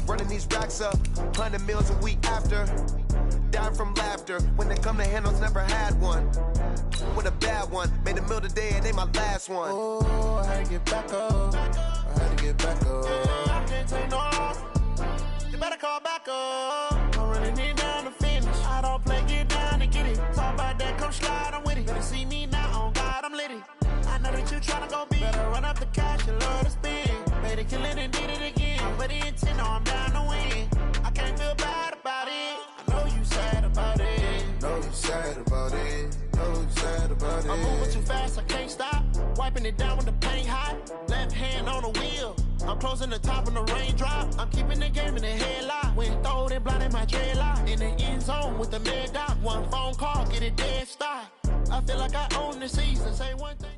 running these racks up, 100 meals a week after. Dying from laughter, when they come to handles, never had one. With a bad one, made a meal today and they my last one. Oh, I had to get back up, I had to get back up. I can't take no off, you better call back up. I'm running it down to finish, I don't play, get down to get it. Talk about that, come slide, I'm with it. Better see me now, on God, I'm litty. I know that you tryna go big, better run up the cash and love to spend. Made a killing and did it again, but the intent, no, I'm down to win. I can't feel bad about it, I know you sad about it. Know you sad about it, know you sad about it. I'm moving too fast, I can't stop, wiping it down when the paint hot. Left hand on the wheel, I'm closing the top when the raindrop. I'm keeping the game in the headlock, when throwed and blinded my dreadlock. In the end zone with the mad dot, one phone call, get it dead stop. I feel like I own the season, say one thing.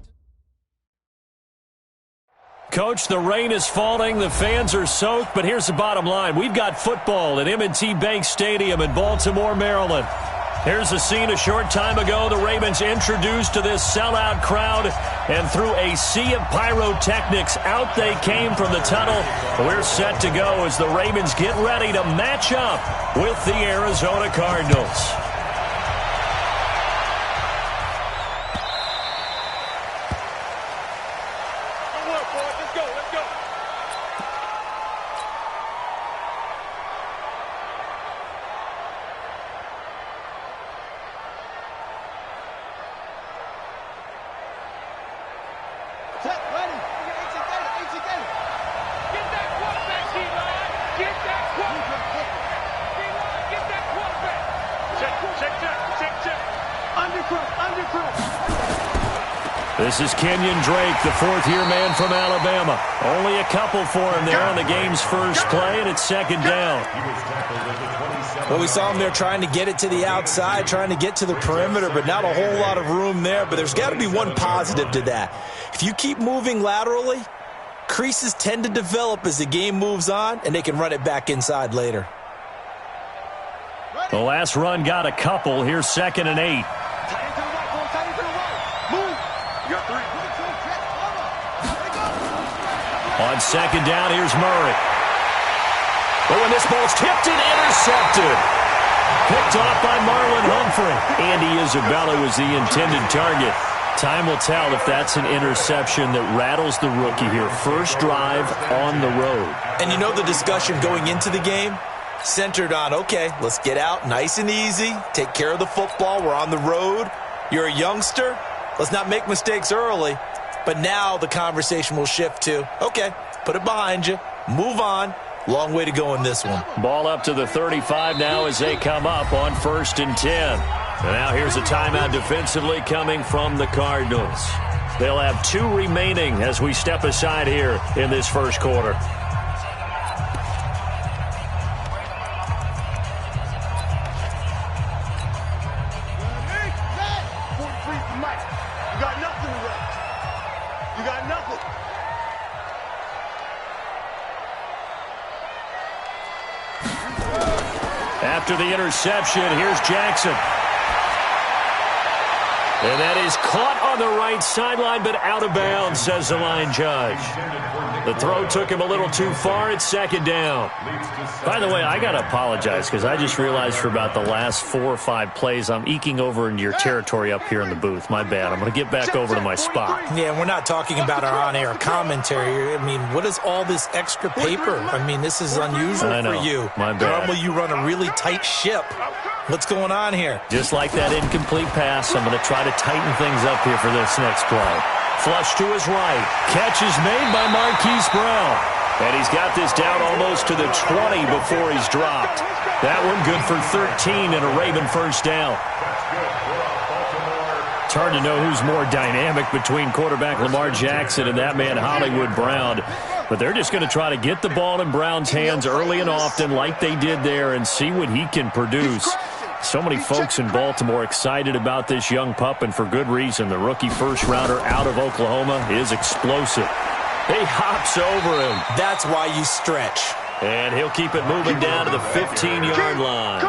Coach, the rain is falling, the fans are soaked, but here's the bottom line. We've got football at M&T Bank Stadium in Baltimore, Maryland. Here's a scene a short time ago. The Ravens introduced to this sellout crowd, and through a sea of pyrotechnics, out they came from the tunnel. We're set to go as the Ravens get ready to match up with the Arizona Cardinals. This is Kenyon Drake, the fourth-year man from Alabama. Only a couple for him there on the game's first play, and it's second down. Well, we saw him there trying to get it to the outside, trying to get to the perimeter, but not a whole lot of room there. But there's got to be one positive to that. If you keep moving laterally, creases tend to develop as the game moves on, and they can run it back inside later. The last run got a couple. Here's 2nd and 8. On second down, here's Murray. Oh, and this ball's tipped and intercepted. Picked off by Marlon Humphrey. Andy Isabella was the intended target. Time will tell if that's an interception that rattles the rookie here. First drive on the road. And you know the discussion going into the game? Centered on, okay, let's get out nice and easy. Take care of the football. We're on the road. You're a youngster. Let's not make mistakes early. But now the conversation will shift to, okay, put it behind you, move on. Long way to go in this one. Ball up to the 35 now as they come up on 1st and 10. And now here's a timeout defensively coming from the Cardinals. They'll have 2 remaining as we step aside here in this first quarter. After the interception, here's Jackson. And that is caught on the right sideline, but out of bounds, says the line judge. The throw took him a little too far. It's 2nd down. By the way, I got to apologize because I just realized for about the last 4 or 5 plays, I'm eking over into your territory up here in the booth. My bad. I'm going to get back over to my spot. Yeah, we're not talking about our on-air commentary. I mean, what is all this extra paper? I mean, this is unusual for you. My bad. Normally you run a really tight ship. What's going on here? Just like that incomplete pass, I'm going to try to tighten things up here for this next play. Flush to his right. Catch is made by Marquise Brown. And he's got this down almost to the 20 before he's dropped. That one good for 13 and a Raven first down. It's hard to know who's more dynamic between quarterback Lamar Jackson and that man Hollywood Brown. But they're just going to try to get the ball in Brown's hands early and often like they did there and see what he can produce. So many folks in Baltimore excited about this young pup, and for good reason. The rookie first-rounder out of Oklahoma is explosive. He hops over him. That's why you stretch. And he'll keep it moving down to the 15-yard line.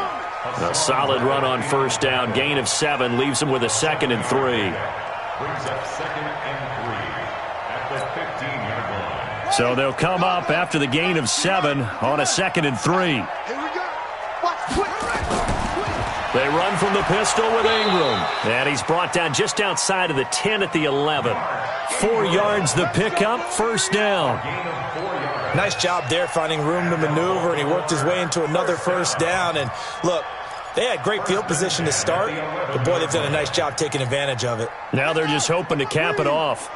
A solid run on first down. Gain of 7 leaves him with a 2nd and 3. Brings up 2nd and 3 at the 15-yard line. So they'll come up after the gain of 7 on a 2nd and 3. They run from the pistol with Ingram. And he's brought down just outside of the 10 at the 11. 4 yards the pickup, first down. Nice job there finding room to maneuver, and he worked his way into another first down. And look, they had great field position to start, but boy, they've done a nice job taking advantage of it. Now they're just hoping to cap it off.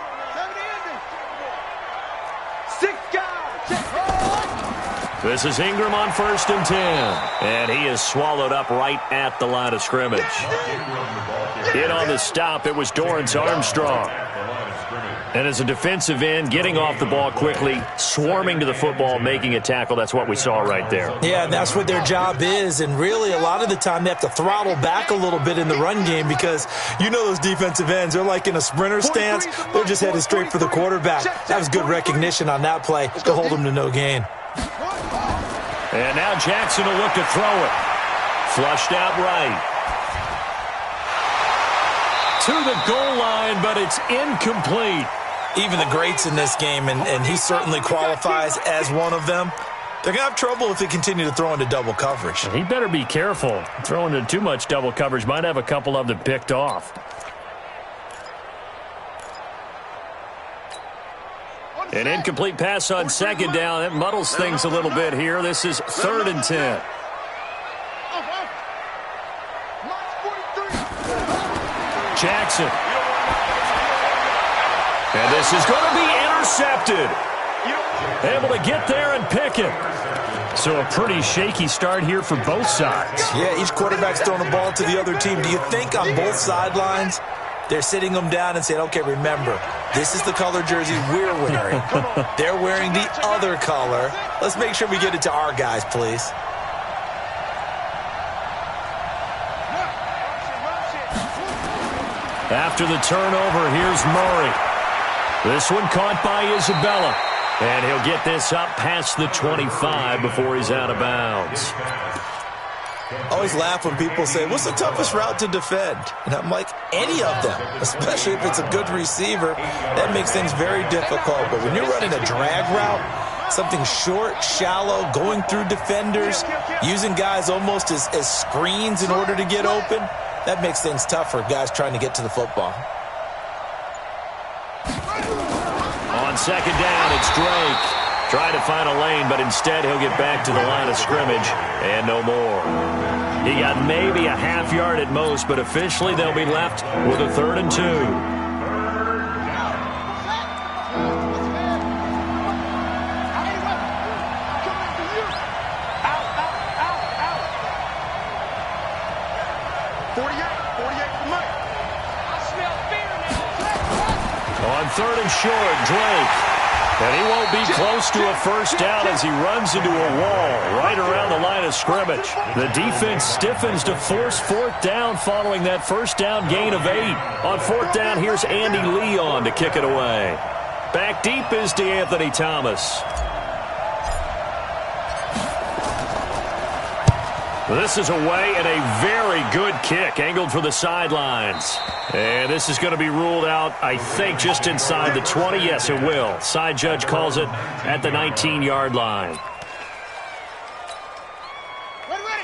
This is Ingram on 1st and 10. And he is swallowed up right at the line of scrimmage. In on the stop, it was Dorrance Armstrong. And as a defensive end, getting off the ball quickly, swarming to the football, making a tackle, that's what we saw right there. Yeah, and that's what their job is. And really, a lot of the time, they have to throttle back a little bit in the run game because you know those defensive ends, they're like in a sprinter stance. They're just headed straight for the quarterback. That was good recognition on that play to hold them to no gain. And now Jackson will look to throw it. Flushed out right. To the goal line, but it's incomplete. Even the greats in this game, and he certainly qualifies as one of them, they're going to have trouble if they continue to throw into double coverage. He better be careful. Throwing into too much double coverage might have a couple of them picked off. An incomplete pass on 2nd down. That muddles things a little bit here. This is 3rd and 10. Jackson. And this is going to be intercepted. Able to get there and pick it. So a pretty shaky start here for both sides. Yeah, each quarterback's throwing a ball to the other team. Do you think on both sidelines they're sitting them down and saying, okay, remember, this is the color jersey we're wearing. They're wearing the other color. Let's make sure we get it to our guys, please. After the turnover, here's Murray. This one caught by Isabella. And he'll get this up past the 25 before he's out of bounds. Always laugh when people say, what's the toughest route to defend? And I'm like, any of them, especially if it's a good receiver. That makes things very difficult. But when you're running a drag route, something short, shallow, going through defenders, using guys almost as screens in order to get open, that makes things tough for guys trying to get to the football. On 2nd down, it's Drake. Trying to find a lane, but instead he'll get back to the line of scrimmage and no more. He got maybe a half yard at most, but officially they'll be left with a 3rd and 2. On 3rd and short, Drake. And he won't be close to a first down as he runs into a wall right around the line of scrimmage. The defense stiffens to force 4th down following that first down gain of 8. On 4th down, here's Andy Leon to kick it away. Back deep is DeAnthony Thomas. This is away and a very good kick, angled for the sidelines. And this is going to be ruled out, I think, just inside the 20. Yes, it will. Side judge calls it at the 19-yard line.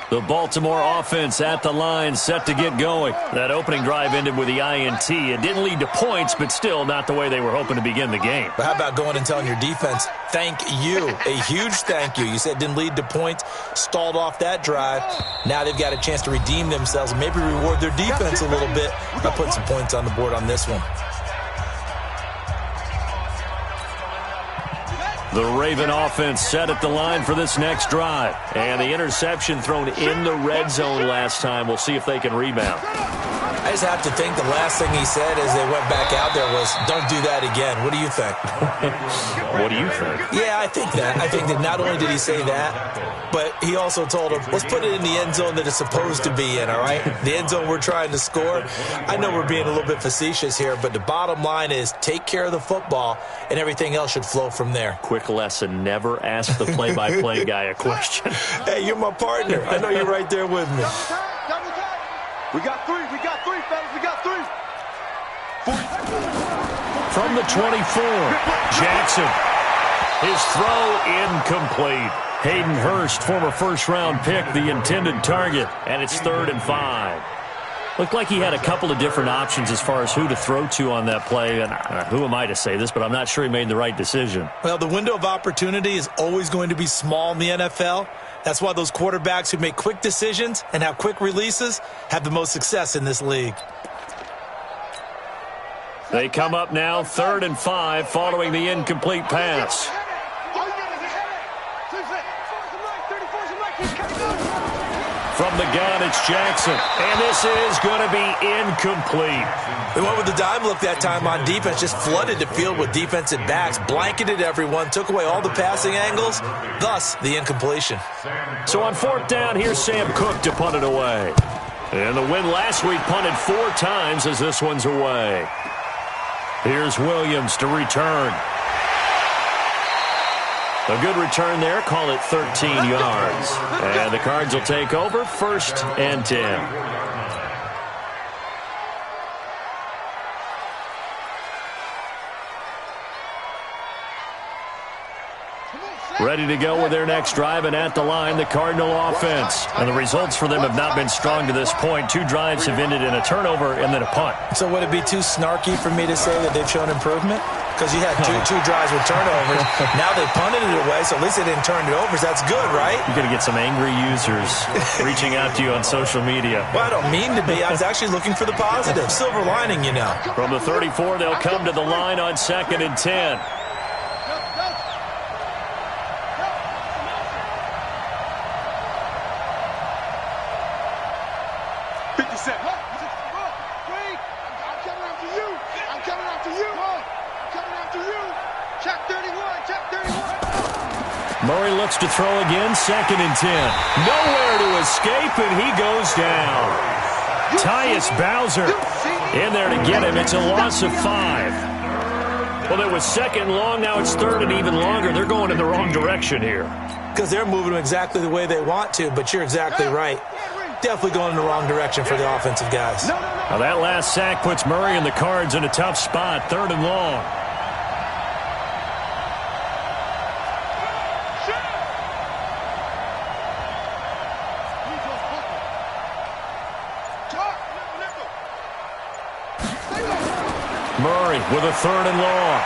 The Baltimore offense at the line, set to get going. That opening drive ended with the INT. It didn't lead to points, but still not the way they were hoping to begin the game. But how about going and telling your defense, thank you, a huge thank you. You said it didn't lead to points, stalled off that drive. Now they've got a chance to redeem themselves and maybe reward their defense a little bit by putting some points on the board on this one. The Raven offense set at the line for this next drive. And the interception thrown in the red zone last time. We'll see if they can rebound. I just have to think the last thing he said as they went back out there was, don't do that again. What do you think? What do you think? Yeah, I think that. I think that not only did he say that, but he also told him, let's put it in the end zone that it's supposed to be in, all right? The end zone we're trying to score. I know we're being a little bit facetious here, but the bottom line is take care of the football, and everything else should flow from there. Quick lesson, never ask the play-by-play guy a question. Hey, you're my partner. I know you're right there with me. We got three, fellas, we got 3. From the 24, Jackson. His throw incomplete. Hayden Hurst, former first-round pick, the intended target, and it's 3rd and 5. Looked like he had a couple of different options as far as who to throw to on that play, and who am I to say this, but I'm not sure he made the right decision. Well, the window of opportunity is always going to be small in the NFL. That's why those quarterbacks who make quick decisions and have quick releases have the most success in this league. They come up now 3rd and 5 following the incomplete pass. From the gun, it's Jackson. And this is going to be incomplete. They went with the dime look that time on defense, just flooded the field with defensive backs, blanketed everyone, took away all the passing angles, thus the incompletion. So on 4th down, here's Sam Cook to punt it away. And the win last week punted 4 times as this one's away. Here's Williams to return. A good return there. Call it 13 yards. And the Cards will take over 1st and 10. Ready to go with their next drive, and at the line, the Cardinal offense. And the results for them have not been strong to this point. 2 drives have ended in a turnover and then a punt. So would it be too snarky for me to say that they've shown improvement? Because you had two drives with turnovers. Now they punted it away, so at least they didn't turn it over. So that's good, right? You're going to get some angry users reaching out to you on social media. Well, I don't mean to be. I was actually looking for the positive. Silver lining, you know. From the 34, they'll come to the line on 2nd and 10. Murray looks to throw again, 2nd and 10. Nowhere to escape, and he goes down. Tyus Bowser in there to get him. It's a loss of 5. Well, it was 2nd long, now it's 3rd and even longer. They're going in the wrong direction here. Because they're moving them exactly the way they want to, but you're exactly right. Definitely going in the wrong direction for the offensive guys. Now that last sack puts Murray and the Cards in a tough spot, 3rd and long. Murray with a 3rd and long.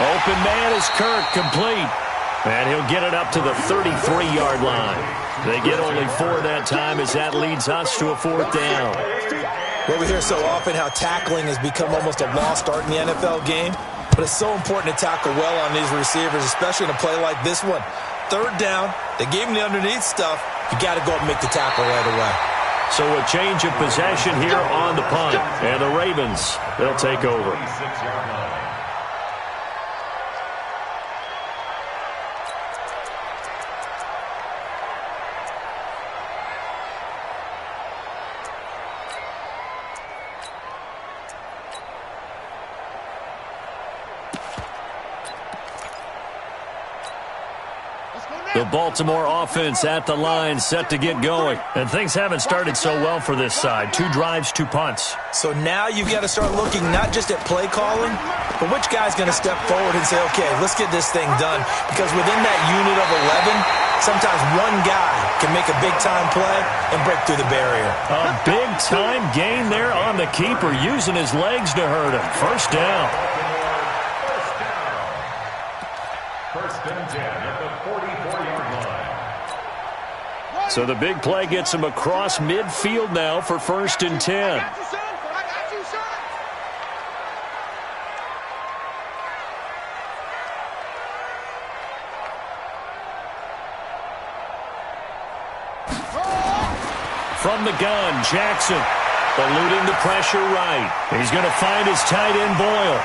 Open man is Kirk, complete. And he'll get it up to the 33-yard line. They get only 4 that time as that leads us to a 4th down. Well, we hear so often how tackling has become almost a lost art in the NFL game. But it's so important to tackle well on these receivers, especially in a play like this one. 3rd down, they gave him the underneath stuff. You got to go up and make the tackle right away. So a change of possession here on the punt. And the Ravens, they'll take over. The Baltimore offense at the line, set to get going. And things haven't started so well for this side. 2 drives, 2 punts. So now you've got to start looking not just at play calling, but which guy's going to step forward and say, okay, let's get this thing done. Because within that unit of 11, sometimes one guy can make a big-time play and break through the barrier. A big-time gain there on the keeper, using his legs to hurt him. 1st down. First and 10 at the 44-yard line. So the big play gets him across midfield now for 1st and 10. From the gun, Jackson eluding the pressure right. He's going to find his tight end, Boyle.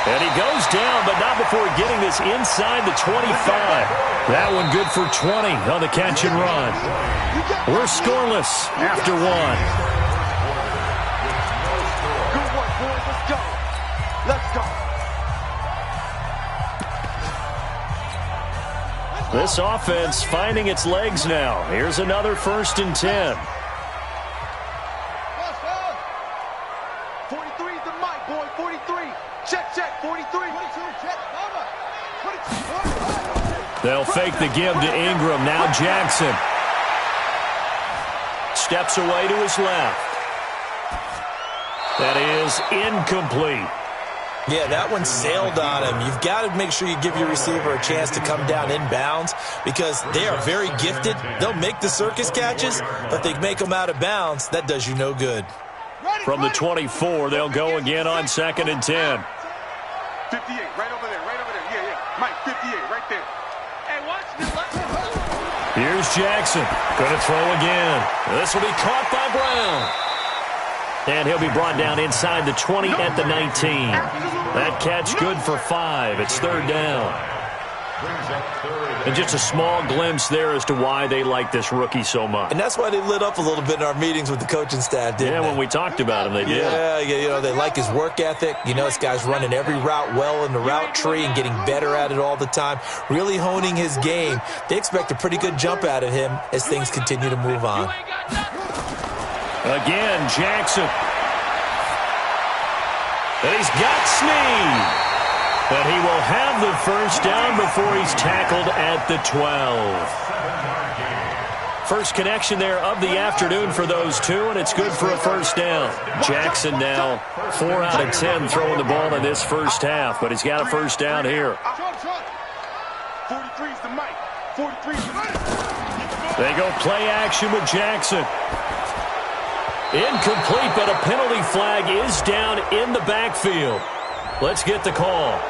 And he goes down, but not before getting this inside the 25. That one good for 20 on the catch and run. We're scoreless after 1. Good work, boys. Let's go. Let's go. This offense finding its legs now. Here's another 1st and 10. 43's the mic, boy. 43. Check, check. 43. 22, check. They'll fake the give to Ingram. Now Jackson. Steps away to his left. That is incomplete. Yeah, that one sailed on him. You've got to make sure you give your receiver a chance to come down inbounds because they are very gifted. They'll make the circus catches, but they make them out of bounds. That does you no good. From the 24, they'll go again on 2nd and 10. 58, right over there, right over there. Yeah, yeah. Mike, 58, right there. Hey, watch this. Here's Jackson. Going to throw again. This will be caught by Brown. And he'll be brought down inside the 20 at the 19. That catch good for 5. It's 3rd down. And just a small glimpse there as to why they like this rookie so much. And that's why they lit up a little bit in our meetings with the coaching staff, didn't they? Yeah, when we talked about him, they did. Yeah, you know, they like his work ethic. You know, this guy's running every route well in the route tree and getting better at it all the time, really honing his game. They expect a pretty good jump out of him as things continue to move on. Again, Jackson. And he's got Snead. But he will have the first down before he's tackled at the 12. First connection there of the afternoon for those two, and it's good for a first down. Jackson now 4 out of 10 throwing the ball in this first half, but he's got a first down here. 43's the mic. 43's the mic. They go play action with Jackson. Incomplete, but a penalty flag is down in the backfield. Let's get the call.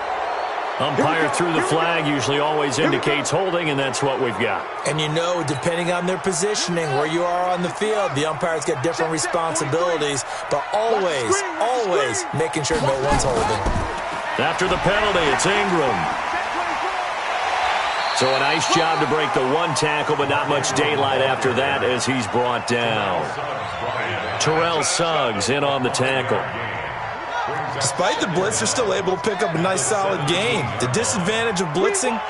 Umpire threw the flag, usually always indicates holding, and that's what we've got. And you know, depending on their positioning, where you are on the field, the umpires get different responsibilities, but always making sure no one's holding. After the penalty, it's Ingram. So a nice job to break the one tackle, but not much daylight after that as he's brought down. Terrell Suggs in on the tackle. Despite the blitz, they're still able to pick up a nice, solid gain. The disadvantage of blitzing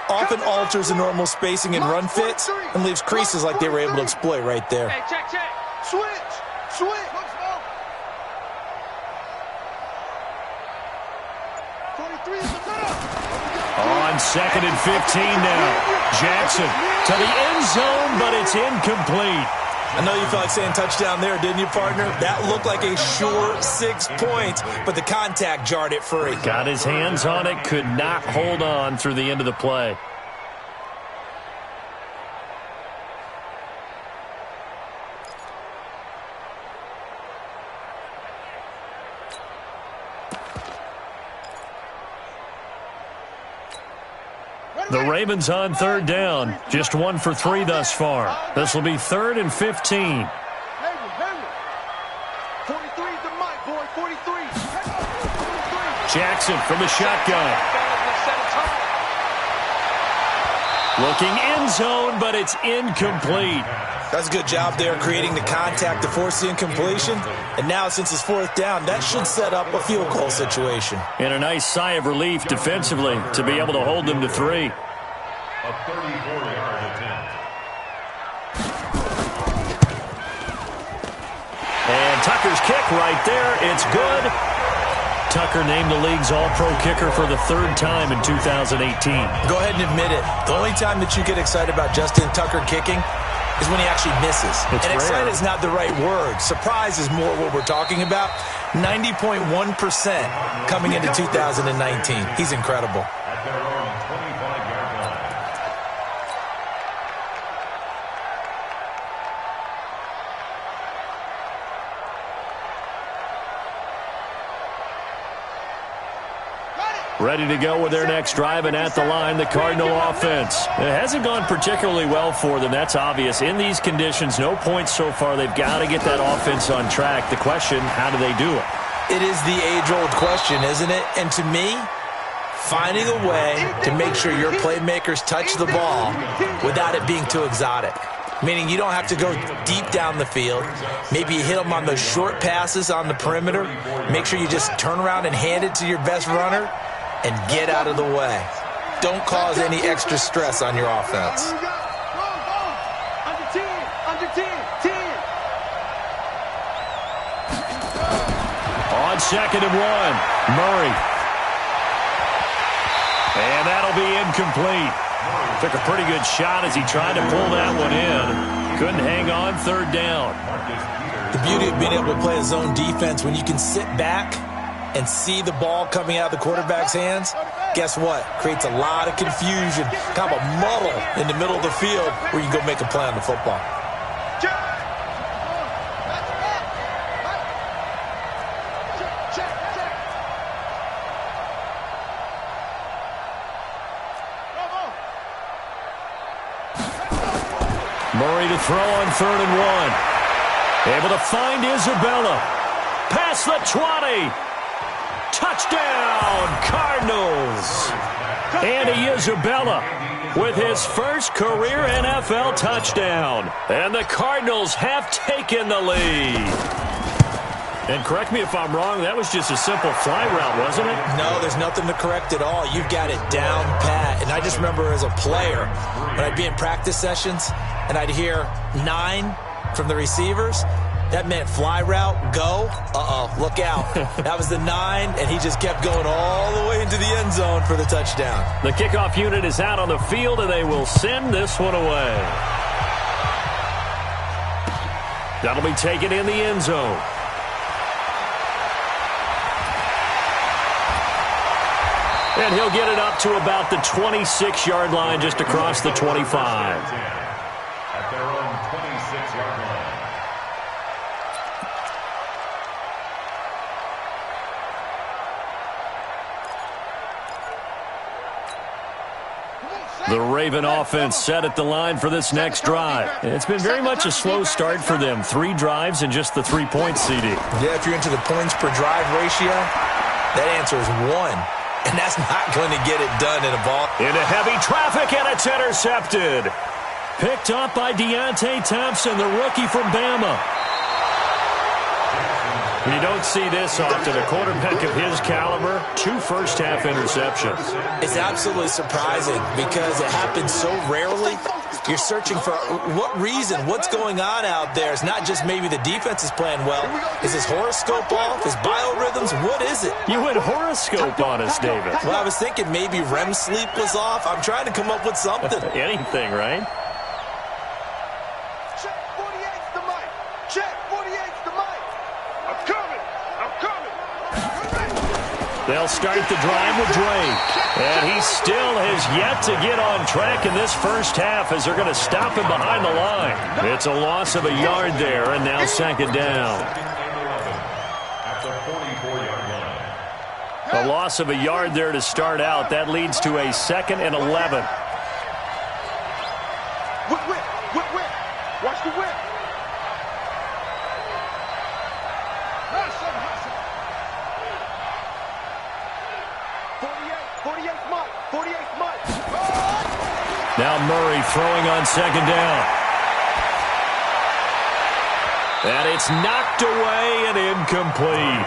often alters the normal spacing and run fits and leaves creases like they were able to exploit right there. Hey, check. Switch. On 2nd and 15 now. Jackson to the end zone, but it's incomplete. I know you felt like saying touchdown there, didn't you, partner? That looked like a sure 6 points, but the contact jarred it free. Got his hands on it, could not hold on through the end of the play. The Ravens on 3rd down. Just 1 for 3 thus far. This will be 3rd and 15. 43's the mic, boy. 43. Jackson from the shotgun. Looking end zone, but it's incomplete. That's a good job there creating the contact to force the incompletion. And now, since it's 4th down, that should set up a field goal situation. And a nice sigh of relief defensively to be able to hold them to 3. A 34-yard attempt. And Tucker's kick right there. It's good. Tucker named the league's all-pro kicker for the 3rd time in 2018. Go ahead and admit it. The only time that you get excited about Justin Tucker kicking is when he actually misses. It's and rare. excited is not the right word. Surprise is more what we're talking about. 90.1% coming into 2019. He's incredible. At their own 25-yard line. Ready to go with their next drive, and at the line, the Cardinal offense. It hasn't gone particularly well for them. That's obvious. In these conditions, no points so far. They've got to get that offense on track. The question, how do they do it? It is the age-old question, isn't it? And to me, finding a way to make sure your playmakers touch the ball without it being too exotic. Meaning you don't have to go deep down the field. Maybe you hit them on those short passes on the perimeter. Make sure you just turn around and hand it to your best runner and get out of the way. Don't cause any extra stress on your offense. Under 10, under 10, 10. On 2nd and 1, Murray. And that'll be incomplete. Took a pretty good shot as he tried to pull that one in. Couldn't hang on third down. The beauty of being able to play a zone defense when you can sit back and see the ball coming out of the quarterback's hands, guess what? Creates a lot of confusion, kind of a muddle in the middle of the field where you can go make a play on the football. Murray to throw on 3rd and 1. Able to find Isabella. Past the 20. Touchdown, Cardinals. Andy Isabella with his first career NFL touchdown. And the Cardinals have taken the lead. And correct me if I'm wrong, that was just a simple fly route, wasn't it? No, there's nothing to correct at all. You've got it down pat. And I just remember as a player, when I'd be in practice sessions and I'd hear 9 from the receivers, that meant fly route, go. Look out. That was the 9, and he just kept going all the way into the end zone for the touchdown. The kickoff unit is out on the field, and they will send this one away. That'll be taken in the end zone. And he'll get it up to about the 26-yard line, just across the 25. At their own 26-yard line. The Raven offense set at the line for this next drive. It's been very much a slow start for them. 3 drives and just the 3 points, CD. Yeah, if you're into the points per drive ratio, that answer is 1. And that's not going to get it done in a ball. Into heavy traffic, and it's intercepted. Picked up by Deontay Thompson, the rookie from Bama. You don't see this often. A quarterback of his caliber, 2 first-half interceptions. It's absolutely surprising because it happens so rarely. You're searching for what reason, what's going on out there. It's not just maybe the defense is playing well. Is his horoscope off? His biorhythms? What is it? You went horoscope on us, David. Well, I was thinking maybe REM sleep was off. I'm trying to come up with something. Anything, right? Check 48's the mic. Check 48's the mic. I'm coming. I'm coming. They'll start the drive with Drake. And he still has yet to get on track in this first half as they're going to stop him behind the line. It's a loss of a yard there, and now 2nd down. At the 44-yard line. A loss of a yard there to start out. That leads to a 2nd and 11. Whip. Watch the whip. Hustle. 48's Mike. 48's Mike. Now Murray throwing on 2nd down. And it's knocked away and incomplete.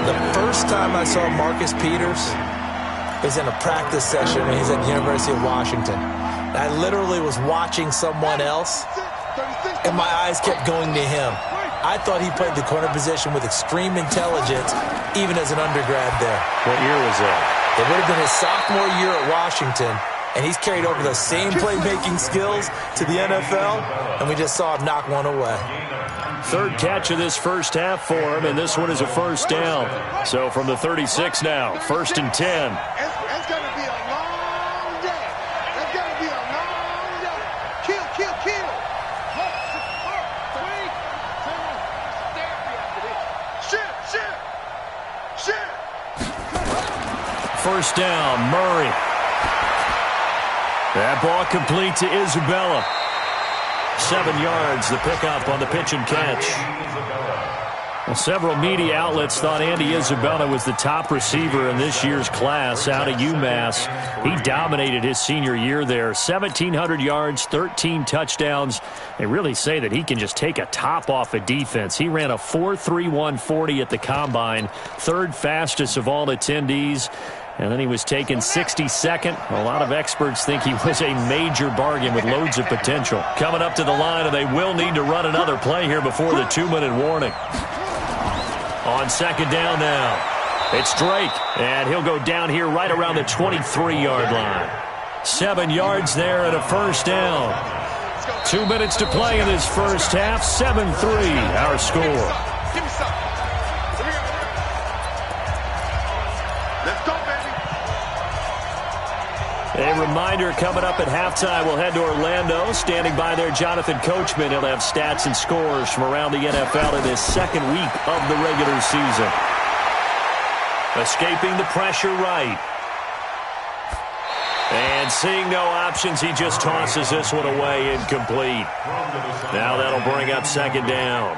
The first time I saw Marcus Peters was in a practice session when he was at the University of Washington. I literally was watching someone else, and my eyes kept going to him. I thought he played the corner position with extreme intelligence, even as an undergrad there. What year was that? It would have been his sophomore year at Washington, and he's carried over those same playmaking skills to the NFL, and we just saw him knock one away. 3rd catch of this first half for him, and this one is a first down. So from the 36 now, 1st and 10. It's going to be a long day. It's going to be a long day. Kill. Shit. 1st down, Murray. That ball complete to Isabella. 7 yards, the pickup on the pitch and catch. Well, several media outlets thought Andy Isabella was the top receiver in this year's class out of UMass. He dominated his senior year there. 1,700 yards, 13 touchdowns. They really say that he can just take a top off a defense. He ran a 4.31 40 at the Combine, 3rd fastest of all attendees. And then he was taken 62nd. A lot of experts think he was a major bargain with loads of potential. Coming up to the line, and they will need to run another play here before the 2-minute warning. On 2nd down now, it's Drake. And he'll go down here right around the 23-yard line. 7 yards there and a first down. 2 minutes to play in this first half. 7-3 our score. Give me some. Let's go, baby. A reminder coming up at halftime, we'll head to Orlando. Standing by there, Jonathan Coachman. He'll have stats and scores from around the NFL in this second week of the regular season. Escaping the pressure right. And seeing no options, he just tosses this one away, incomplete. Now that'll bring up second down.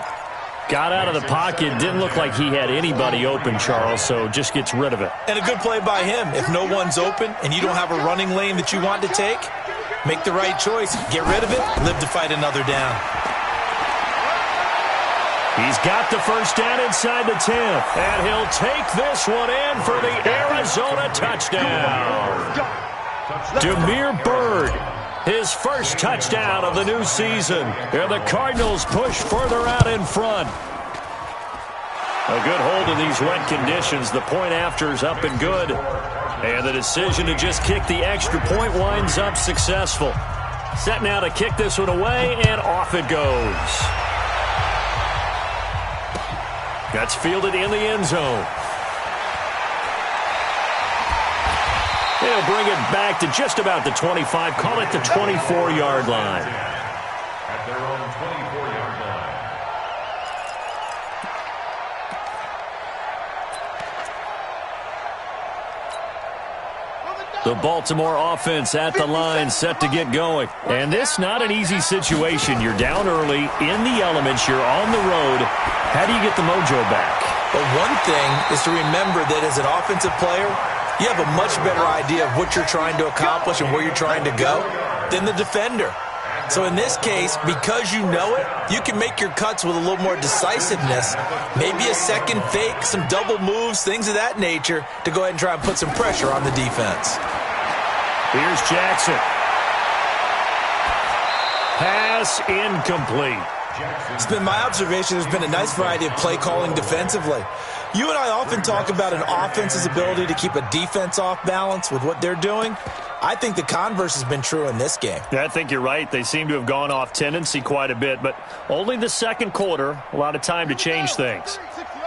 Got out of the pocket, didn't look like he had anybody open, Charles, so just gets rid of it. And a good play by him. If no one's open and you don't have a running lane that you want to take, make the right choice. Get rid of it, live to fight another down. He's got the first down inside the 10, and he'll take this one in for the Arizona touchdown. Damiere Byrd, his first touchdown of the new season. And the Cardinals push further out in front. A good hold in these wet conditions. The point after's up and good. And the decision to just kick the extra point winds up successful. Set now to kick this one away, and off it goes. That's fielded in the end zone. They'll bring it back to just about the 25. Call it the 24-yard line. At their own 24-yard line. The Baltimore offense at the line, set to get going. And this not an easy situation. You're down early, in the elements, you're on the road. How do you get the mojo back? But one thing is to remember that as an offensive player, you have a much better idea of what you're trying to accomplish and where you're trying to go than the defender. So in this case, because you know it, you can make your cuts with a little more decisiveness, maybe a second fake, some double moves, things of that nature, to go ahead and try and put some pressure on the defense. Here's Jackson. Pass incomplete. It's been my observation there's been a nice variety of play calling defensively. You and I often talk about an offense's ability to keep a defense off balance with what they're doing. I think the converse has been true in this game. Yeah, I think you're right. They seem to have gone off tendency quite a bit, but only the second quarter, a lot of time to change things.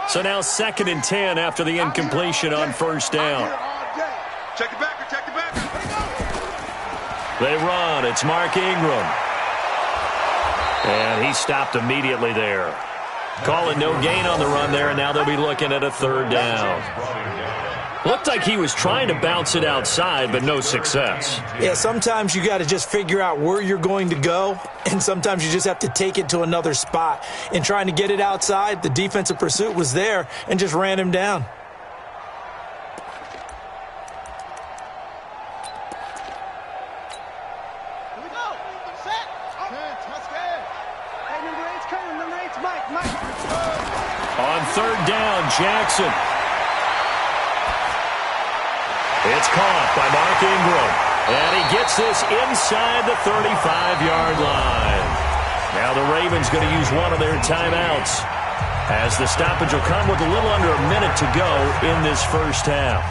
So now 2nd and 10 after the incompletion on first down. Check it back, check it back. They run. It's Mark Ingram. And he stopped immediately there. Calling no gain on the run there, and now they'll be looking at a third down. Looked like he was trying to bounce it outside, but no success. Yeah, sometimes you got to just figure out where you're going to go, and sometimes you just have to take it to another spot. In trying to get it outside, the defensive pursuit was there and just ran him down. On third down, Jackson. It's caught by Mark Ingram. And he gets this inside the 35-yard line. Now the Ravens going to use one of their timeouts, as the stoppage will come with a little under a minute to go in this first half.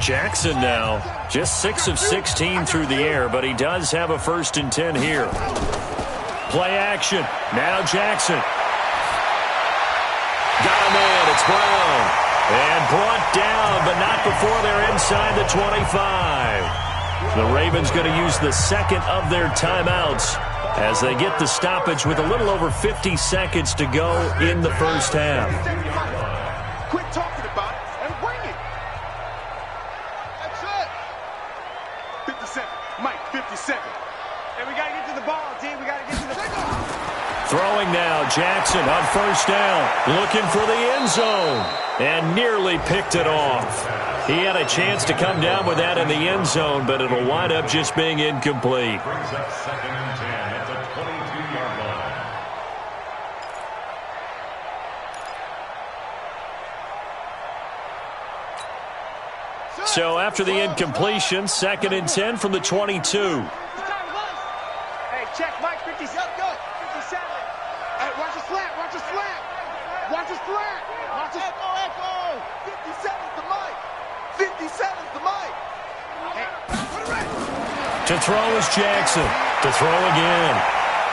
Jackson now just 6 of 16 through the air, but he does have a 1st and 10 here. Play action. Now Jackson. Got a man. It's Brown. And brought down, but not before they're inside the 25. The Ravens going to use the second of their timeouts as they get the stoppage with a little over 50 seconds to go in the first half. Quit talking about it and bring it. That's it. 57. Mike, 57. And we got to get to the ball, D. We got to get to the ball. Throwing now, Jackson on first down, looking for the end zone, and nearly picked it off. He had a chance to come down with that in the end zone, but it'll wind up just being incomplete. Brings up 2nd and 10 at the 22-yard line. So after the incompletion, 2nd and 10 from the 22. Hey, check Mike, 57. Go. 57. Hey, watch the slant. Watch the slant. Watch the slant. Watch the echo. 57's the mic. 57's the mic. Hey, put it right. To throw is Jackson. To throw again.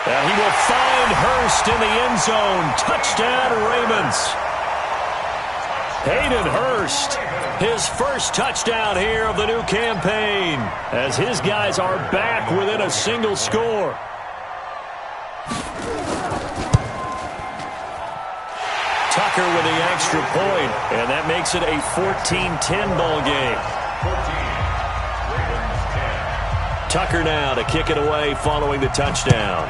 And he will find Hurst in the end zone. Touchdown, Ravens. Hayden Hurst, his first touchdown here of the new campaign, as his guys are back within a single score. Tucker with the extra point, and that makes it a 14-10 ball game. Tucker now to kick it away following the touchdown.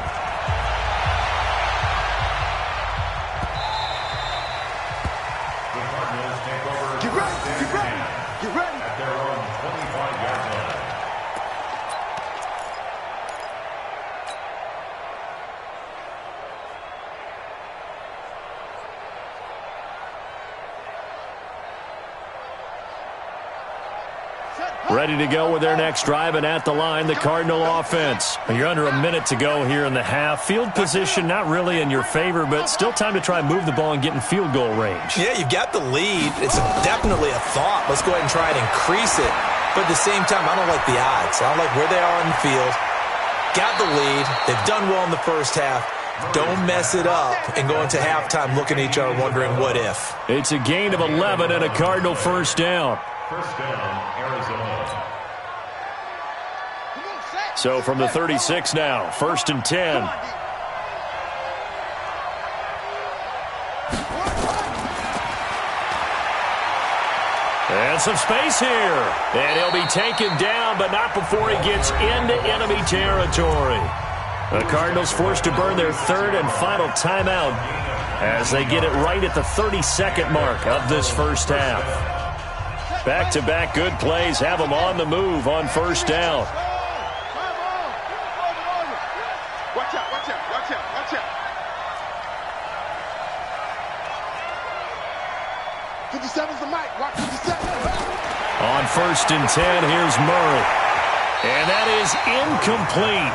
Ready to go with their next drive, and at the line, the Cardinal offense. You're under a minute to go here in the half. Field position not really in your favor, but still time to try and move the ball and get in field goal range. Yeah, you've got the lead. It's definitely a thought. Let's go ahead and try and increase it. But at the same time, I don't like the odds. I don't like where they are in the field. Got the lead. They've done well in the first half. Don't mess it up and go into halftime looking at each other wondering what if. It's a gain of 11 and a Cardinal first down. First down, Arizona. So from the 36 now, 1st and 10. And some space here. And he'll be taken down, but not before he gets into enemy territory. The Cardinals forced to burn their third and final timeout as they get it right at the 32nd mark of this first half. Back-to-back good plays have them on the move on first down. Watch out, watch out, watch out, watch out. 57's the mic. Watch 57. On 1st and 10, here's Murray. And that is incomplete.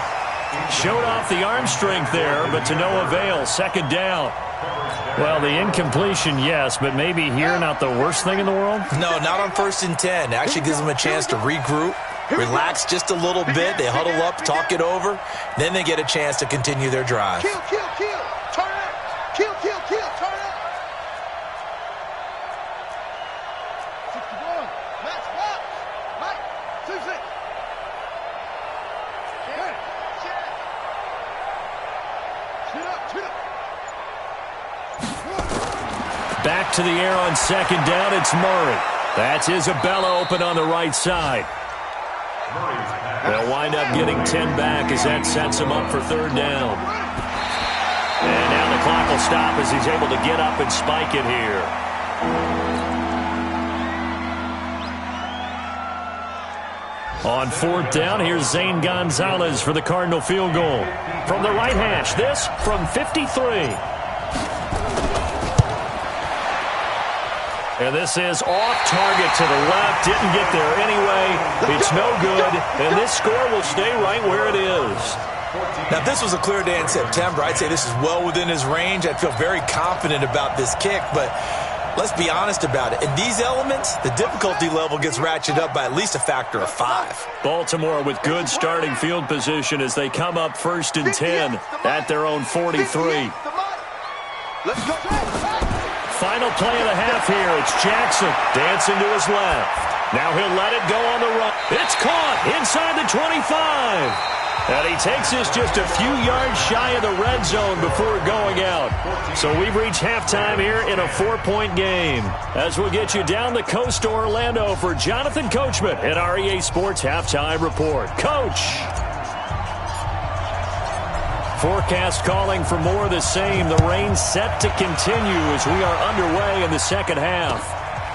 Showed off the arm strength there, but to no avail. Second down. Well, the incompletion, yes, but maybe here not the worst thing in the world? No, not on 1st and 10. It actually gives them a chance to regroup, relax just a little bit. They huddle up, talk it over. Then they get a chance to continue their drive. Kill, kill, kill. Turn it. Kill, kill, kill. Turn it. 61. Max box. Mike. 2-6. Shoot up, shoot up. Back to the air on second down, it's Murray. That's Isabella open on the right side. They'll wind up getting 10 back as that sets him up for third down. And now the clock will stop as he's able to get up and spike it here. On fourth down, here's Zane Gonzalez for the Cardinal field goal. From the right hash, this from 53. And this is off target to the left. Didn't get there anyway. It's no good. And this score will stay right where it is. Now, if this was a clear day in September, I'd say this is well within his range. I'd feel very confident about this kick. But let's be honest about it. In these elements, the difficulty level gets ratcheted up by at least a factor of 5. Baltimore with good starting field position as they come up 1st and 10 at their own 43. Let's go. Final play of the half here. It's Jackson dancing to his left. Now he'll let it go on the run. It's caught inside the 25. And he takes this just a few yards shy of the red zone before going out. So we've reached halftime here in a 4-point game. As we'll get you down the coast to Orlando for Jonathan Coachman at REA Sports Halftime Report. Coach! Forecast calling for more of the same. The rain set to continue as we are underway in the second half.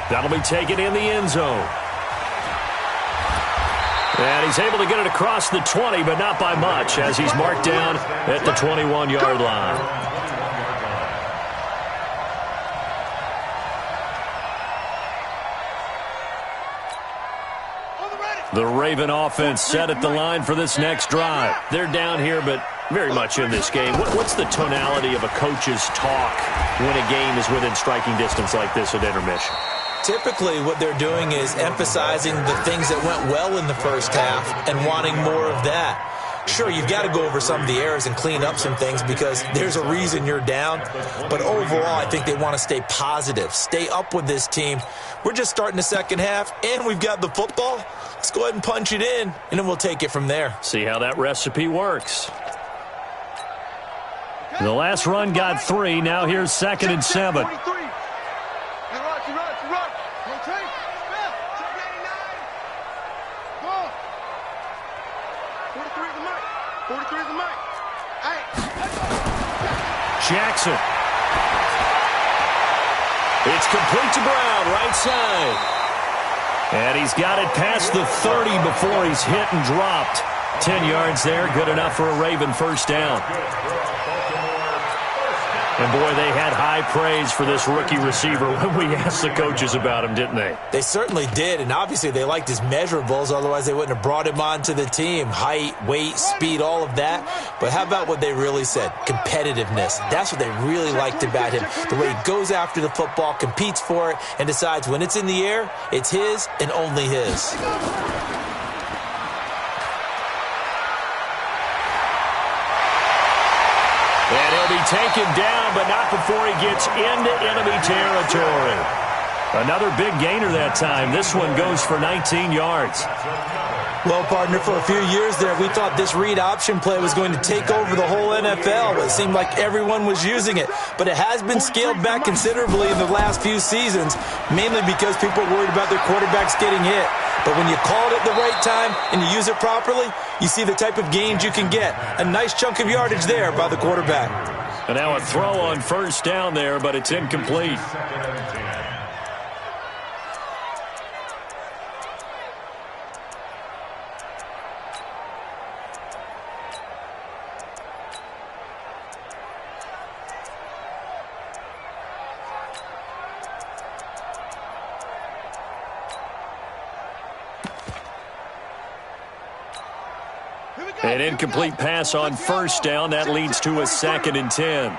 That'll be taken in the end zone. And he's able to get it across the 20, but not by much, as he's marked down at the 21-yard line. The Raven offense set at the line for this next drive. They're down here, but Very much in this game. What's the tonality of a coach's talk when a game is within striking distance like this at intermission? Typically, what they're doing is emphasizing the things that went well in the first half and wanting more of that. Sure, you've got to go over some of the errors and clean up some things because there's a reason you're down. But overall, I think they want to stay positive, stay up with this team. We're just starting the second half, and we've got the football. Let's go ahead and punch it in, and then we'll take it from there. See how that recipe works. The last run got 3. Now here's 2nd and 7. Jackson. It's complete to Brown, right side. And he's got it past the 30 before he's hit and dropped. 10 yards there, good enough for a Raven first down. And, boy, they had high praise for this rookie receiver when we asked the coaches about him, didn't they? They certainly did, and obviously they liked his measurables. Otherwise, they wouldn't have brought him onto the team. Height, weight, speed, all of that. But how about what they really said? Competitiveness. That's what they really liked about him. The way he goes after the football, competes for it, and decides when it's in the air, it's his and only his. And he'll be taken down, but not before he gets into enemy territory. Another big gainer that time. This one goes for 19 yards. Well, partner, for a few years there, we thought this read option play was going to take over the whole NFL. It seemed like everyone was using it. But it has been scaled back considerably in the last few seasons, mainly because people are worried about their quarterbacks getting hit. But when you call it at the right time and you use it properly, you see the type of gains you can get. A nice chunk of yardage there by the quarterback. And now a throw on first down there, but it's incomplete. An incomplete pass on first down. That leads to a 2nd and 10.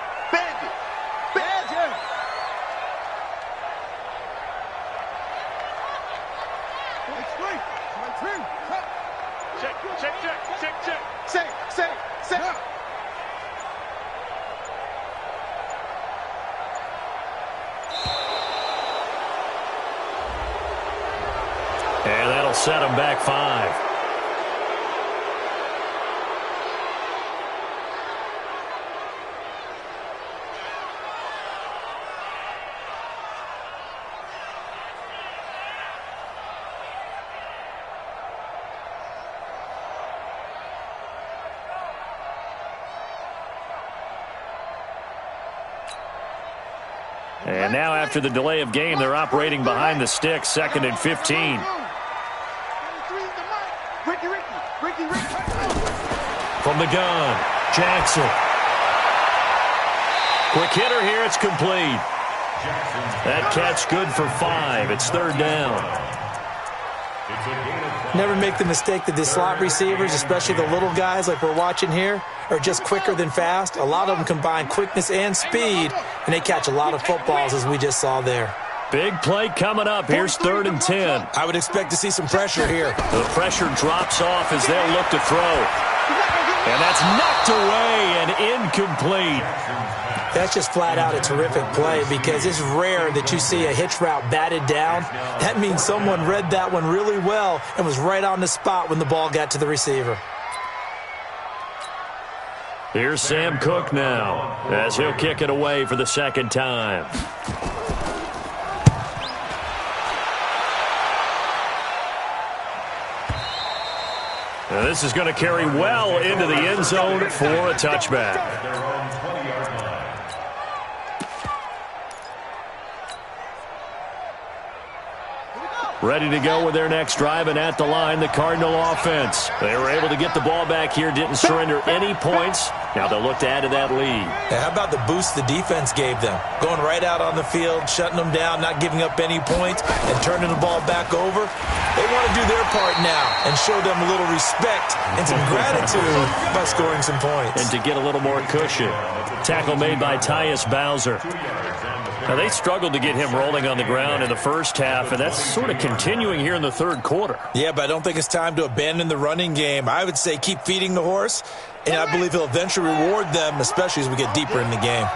And that'll set him back 5. And now after the delay of game, they're operating behind the sticks, 2nd and 15. From the gun, Jackson. Quick hitter here, it's complete. That catch good for 5. It's 3rd down. Never make the mistake that the slot receivers, especially the little guys like we're watching here, are just quicker than fast. A lot of them combine quickness and speed, and they catch a lot of footballs, as we just saw there. Big play coming up. Here's 3rd and 10. I would expect to see some pressure here. The pressure drops off as they'll look to throw. And that's knocked away and incomplete. That's just flat out a terrific play because it's rare that you see a hitch route batted down. That means someone read that one really well and was right on the spot when the ball got to the receiver. Here's Sam Cook now as he'll kick it away for the 2nd time. Now this is going to carry well into the end zone for a touchback. Ready to go with their next drive, and at the line, the Cardinal offense. They were able to get the ball back here, didn't surrender any points. Now they'll look to add to that lead. Hey, how about the boost the defense gave them? Going right out on the field, shutting them down, not giving up any points, and turning the ball back over. They want to do their part now and show them a little respect and some gratitude by scoring some points. And to get a little more cushion. Tackle made by Tyus Bowser. Now, they struggled to get him rolling on the ground in the first half, and that's sort of continuing here in the third quarter. Yeah, but I don't think it's time to abandon the running game. I would say keep feeding the horse, and I believe he'll eventually reward them, especially as we get deeper in the game.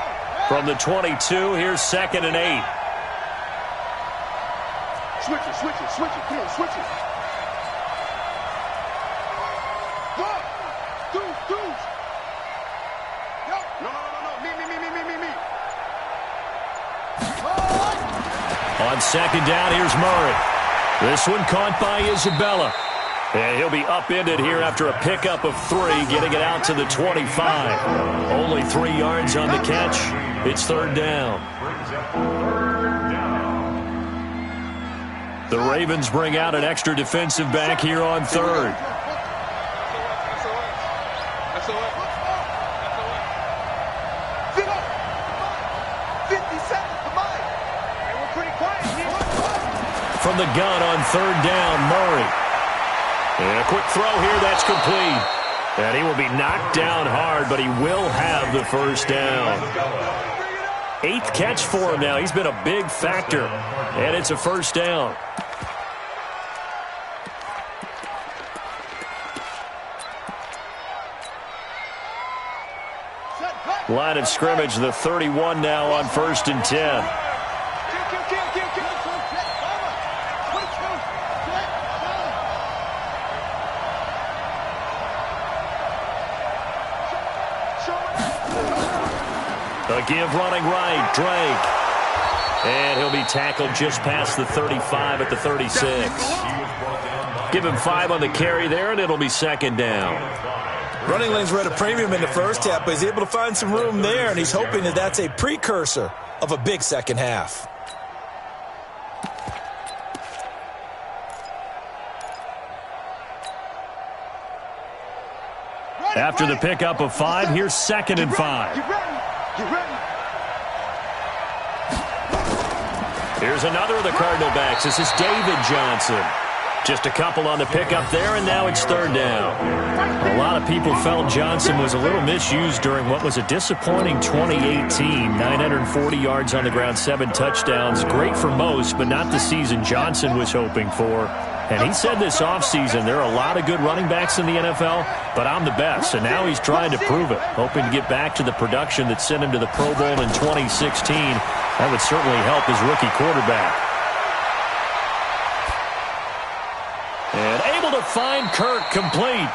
From the 22, here's 2nd and 8. Switch it, switch it, switch it. Come on, switch it. One, two. Yo, no. Me. On 2nd down, here's Murray. This one caught by Isabella. And he'll be upended here after a pickup of 3, getting it out to the 25. Only 3 yards on the catch. It's 3rd down. The Ravens bring out an extra defensive back here on 3rd. From the gun on 3rd down, Murray. And a quick throw here, that's complete. And he will be knocked down hard, but he will have the first down. 8th catch for him now. He's been a big factor. And it's a first down. Line of scrimmage, the 31 now on 1st and 10. A give running right, Drake. And he'll be tackled just past the 35 at the 36. Give him 5 on the carry there, and it'll be 2nd down. Running lanes were at a premium in the first half, but he's able to find some room there, and he's hoping that that's a precursor of a big second half. After the pickup of 5, here's 2nd and 5. Here's another of the Cardinal backs. This is David Johnson. Just a couple on the pickup there, and now it's 3rd down. A lot of people felt Johnson was a little misused during what was a disappointing 2018. 940 yards on the ground, 7 touchdowns. Great for most, but not the season Johnson was hoping for. And he said this offseason, there are a lot of good running backs in the NFL, but I'm the best. And now he's trying to prove it, hoping to get back to the production that sent him to the Pro Bowl in 2016. That would certainly help his rookie quarterback. And able to find Kirk complete.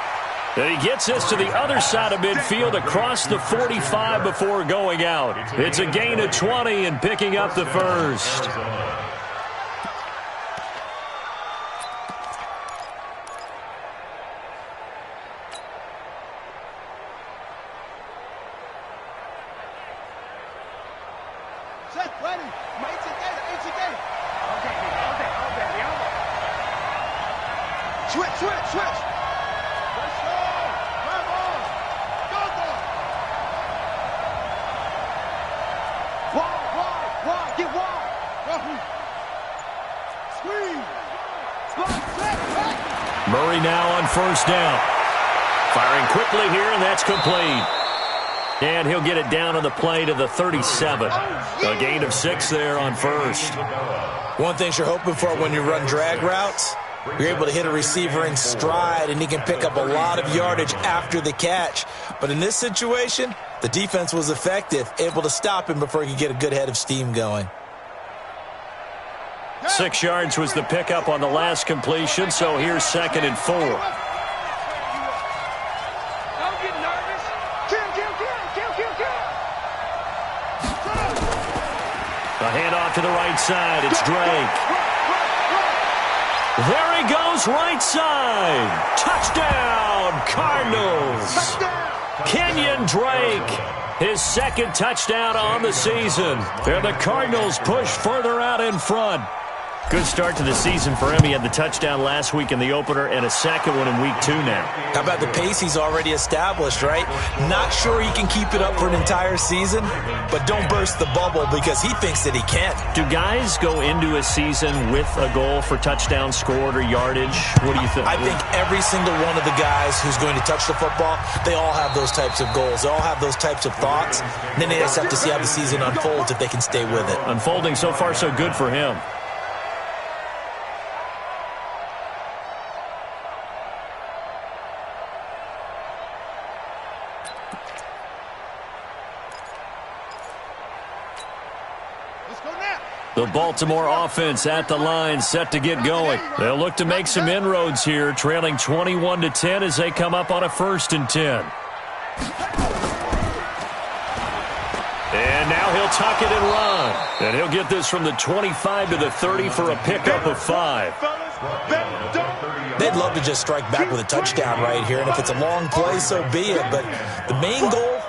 And he gets us to the other side of midfield across the 45 before going out. It's a gain of 20 and picking up the first. Murray now on 1st down. Firing quickly here, and that's complete. And he'll get it down on the play to the 37. A gain of 6 there on 1st. One thing you're hoping for when you run drag routes, you're able to hit a receiver in stride, and he can pick up a lot of yardage after the catch. But in this situation, the defense was effective, able to stop him before he could get a good head of steam going. 6 yards was the pickup on the last completion, so here's 2nd and 4. Don't get nervous. Kill. A handoff to the right side. It's Drake. There he goes, right side. Touchdown, Cardinals. Kenyon Drake, his 2nd touchdown on the season. And the Cardinals push further out in front. Good start to the season for him. He had the touchdown last week in the opener and a second one in week 2 now. How about the pace he's already established, right? Not sure he can keep it up for an entire season, but don't burst the bubble because he thinks that he can. Do guys go into a season with a goal for touchdown scored or yardage? What do you think? I think every single one of the guys who's going to touch the football, they all have those types of goals. They all have those types of thoughts. And then they just have to see how the season unfolds if they can stay with it. Unfolding so far so good for him. The Baltimore offense at the line, set to get going. They'll look to make some inroads here, trailing 21-10 as they come up on a 1st and 10. And now he'll tuck it and run. And he'll get this from the 25 to the 30 for a pickup of 5. They'd love to just strike back with a touchdown right here, and if it's a long play, so be it. But the main goal,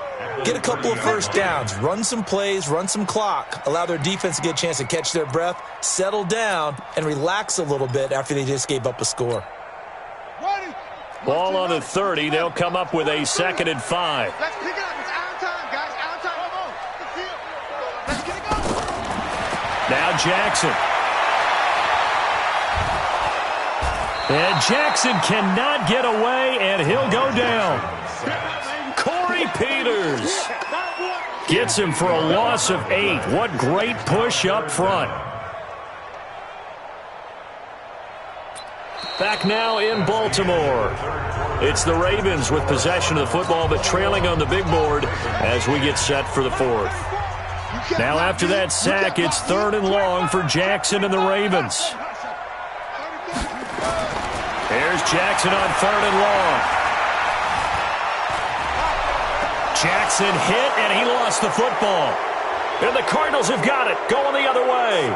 get a couple of first downs, run some plays, run some clock, allow their defense to get a chance to catch their breath, settle down, and relax a little bit after they just gave up a score. Ball on the 30. They'll come up with a 2nd and 5. Let's pick it up. It's out of time, guys. Out of time. Come on. Let's get it going. Now Jackson. And Jackson cannot get away, and he'll go down. Corey Peters gets him for a loss of 8. What great push up front. Back now in Baltimore. It's the Ravens with possession of the football, but trailing on the big board as we get set for the 4th. Now after that sack, it's 3rd and long for Jackson and the Ravens. Here's Jackson on 3rd and long. Jackson hit, and he lost the football. And the Cardinals have got it, going the other way.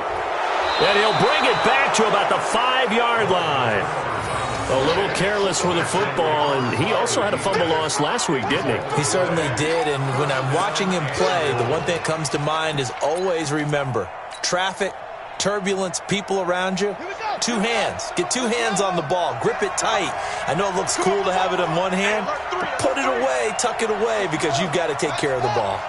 And he'll bring it back to about the 5-yard line. A little careless with the football, and he also had a fumble loss last week, didn't he? He certainly did, and when I'm watching him play, the one thing that comes to mind is always remember, traffic, turbulence, people around you, 2 hands. Get 2 hands on the ball. Grip it tight. I know it looks cool to have it in one hand, but put it away, tuck it away, because you've got to take care of the ball.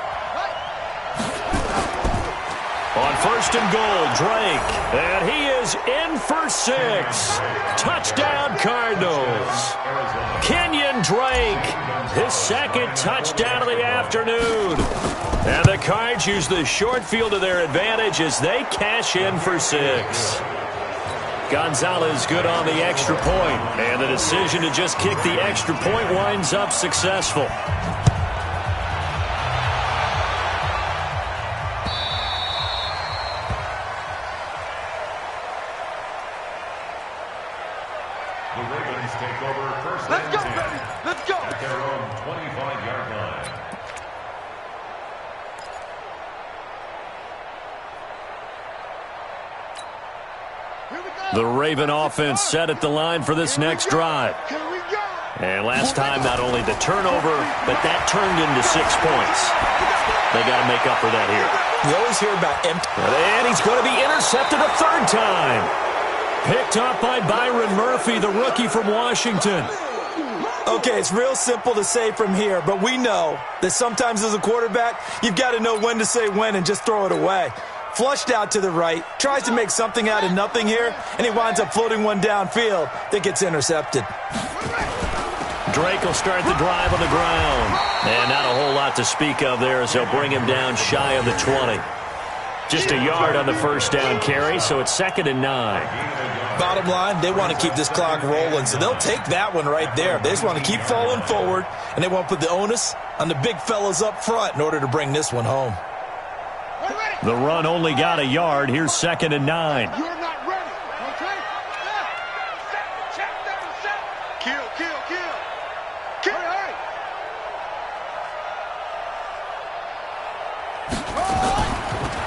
On 1st and goal, Drake. And he is in for 6. Touchdown, Cardinals. Kenyon Drake, his 2nd touchdown of the afternoon. And the Cards use the short field to their advantage as they cash in for 6. Gonzalez good on the extra point, and the decision to just kick the extra point winds up successful. The Ravens take over 1st and 10. Let's go, baby. Let's go. At their own 25-yard line. The Raven offense set at the line for this next drive. And last time, not only the turnover, but that turned into 6 points. They got to make up for that here. You always hear about empty. And he's going to be intercepted a 3rd time. Picked up by Byron Murphy, the rookie from Washington. Okay, it's real simple to say from here, but we know that sometimes as a quarterback, you've got to know when to say when and just throw it away. Flushed out to the right, tries to make something out of nothing here, and he winds up floating one downfield that gets intercepted. Drake will start the drive on the ground. And not a whole lot to speak of there as they'll bring him down shy of the 20. Just a yard on the 1st down carry, so it's 2nd and 9. Bottom line, they want to keep this clock rolling, so they'll take that one right there. They just want to keep falling forward, and they want to put the onus on the big fellas up front in order to bring this one home. The run only got a yard. Here's 2nd and 9. You're not ready, okay? Kill. Hurry.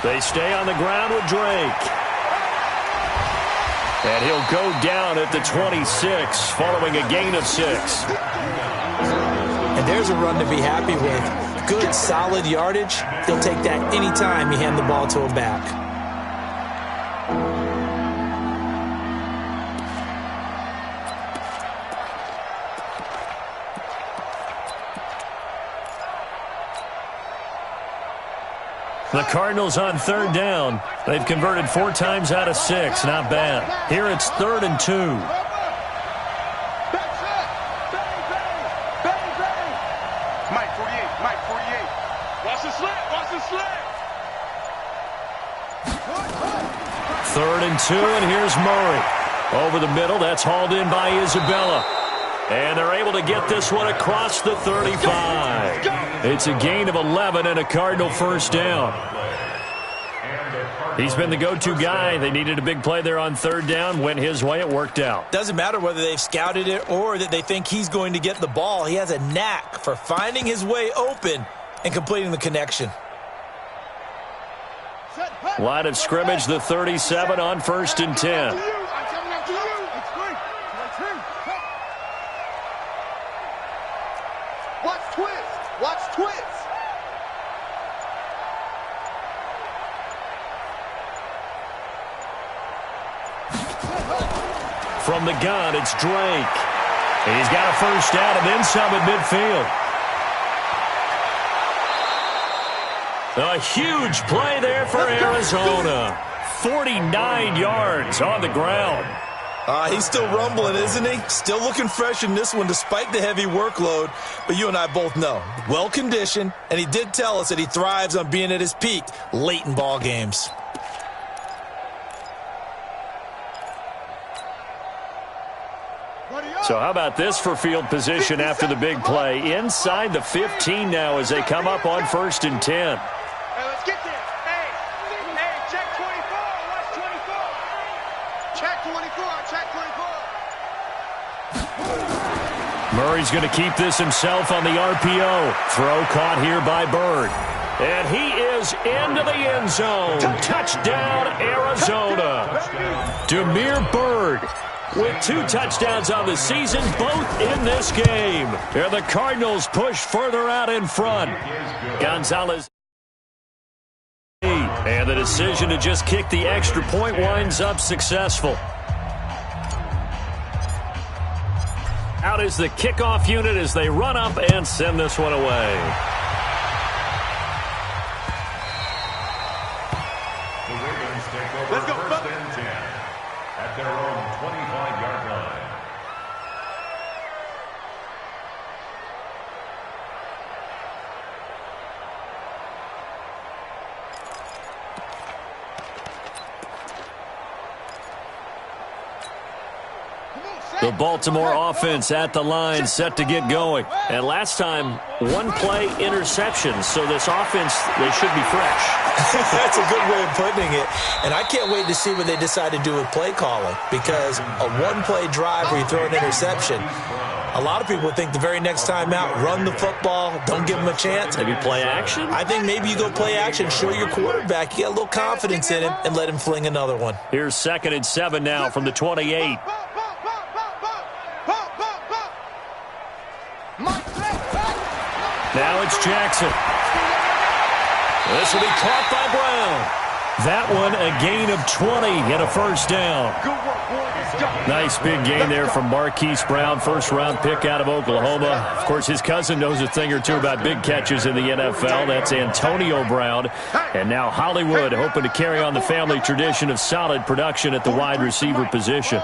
They stay on the ground with Drake. And he'll go down at the 26 following a gain of 6. And there's a run to be happy with. Good, solid yardage. They'll take that anytime you hand the ball to a back. The Cardinals on third down. They've converted 4 times out of 6. Not bad. Here it's 3rd and 2. Mike 48, Mike 48. Watch the slant, watch the slant. 3rd and 2, and here's Murray. Over the middle, that's hauled in by Isabella. And they're able to get this one across the 35. It's a gain of 11 and a Cardinal first down. He's been the go-to guy. They needed a big play there on third down. Went his way. It worked out. Doesn't matter whether they've scouted it or that they think he's going to get the ball. He has a knack for finding his way open and completing the connection. Line of scrimmage, the 37 on 1st and 10. Watch twist. Watch twist. From the gun, it's Drake. And he's got a first down and then some at midfield. A huge play there for Arizona. 49 yards on the ground. He's still rumbling, isn't he? Still looking fresh in this one despite the heavy workload. But you and I both know, well-conditioned, and he did tell us that he thrives on being at his peak late in ball games. So how about this for field position after the big play? Inside the 15 now as they come up on 1st and 10. Hey, let's get there. Hey, check 24. Watch 24. Check 24. Check 24. Murray's going to keep this himself on the RPO. Throw caught here by Bird. And he is into the end zone. Touchdown, Arizona. Damiere Byrd with 2 touchdowns on the season, both in this game. And the Cardinals push further out in front. Gonzalez. And the decision to just kick the extra point winds up successful. Out is the kickoff unit as they run up and send this one away. The Ravens take over 1st and 10 at their own 25-yard line. The Baltimore offense at the line, set to get going. And last time, 1-play interception, so this offense, they should be fresh. That's a good way of putting it. And I can't wait to see what they decide to do with play calling, because a 1-play drive where you throw an interception, a lot of people think the very next time out, run the football, don't give them a chance. Maybe play action? I think maybe you go play action, show your quarterback, you get a little confidence in him, and let him fling another one. Here's 2nd and 7 now from the 28. Now it's Jackson. This will be caught by Brown. That one a gain of 20 and a first down. Nice big gain there from Marquise Brown, first-round pick out of Oklahoma. Of course, his cousin knows a thing or two about big catches in the NFL. That's Antonio Brown. And now Hollywood hoping to carry on the family tradition of solid production at the wide receiver position.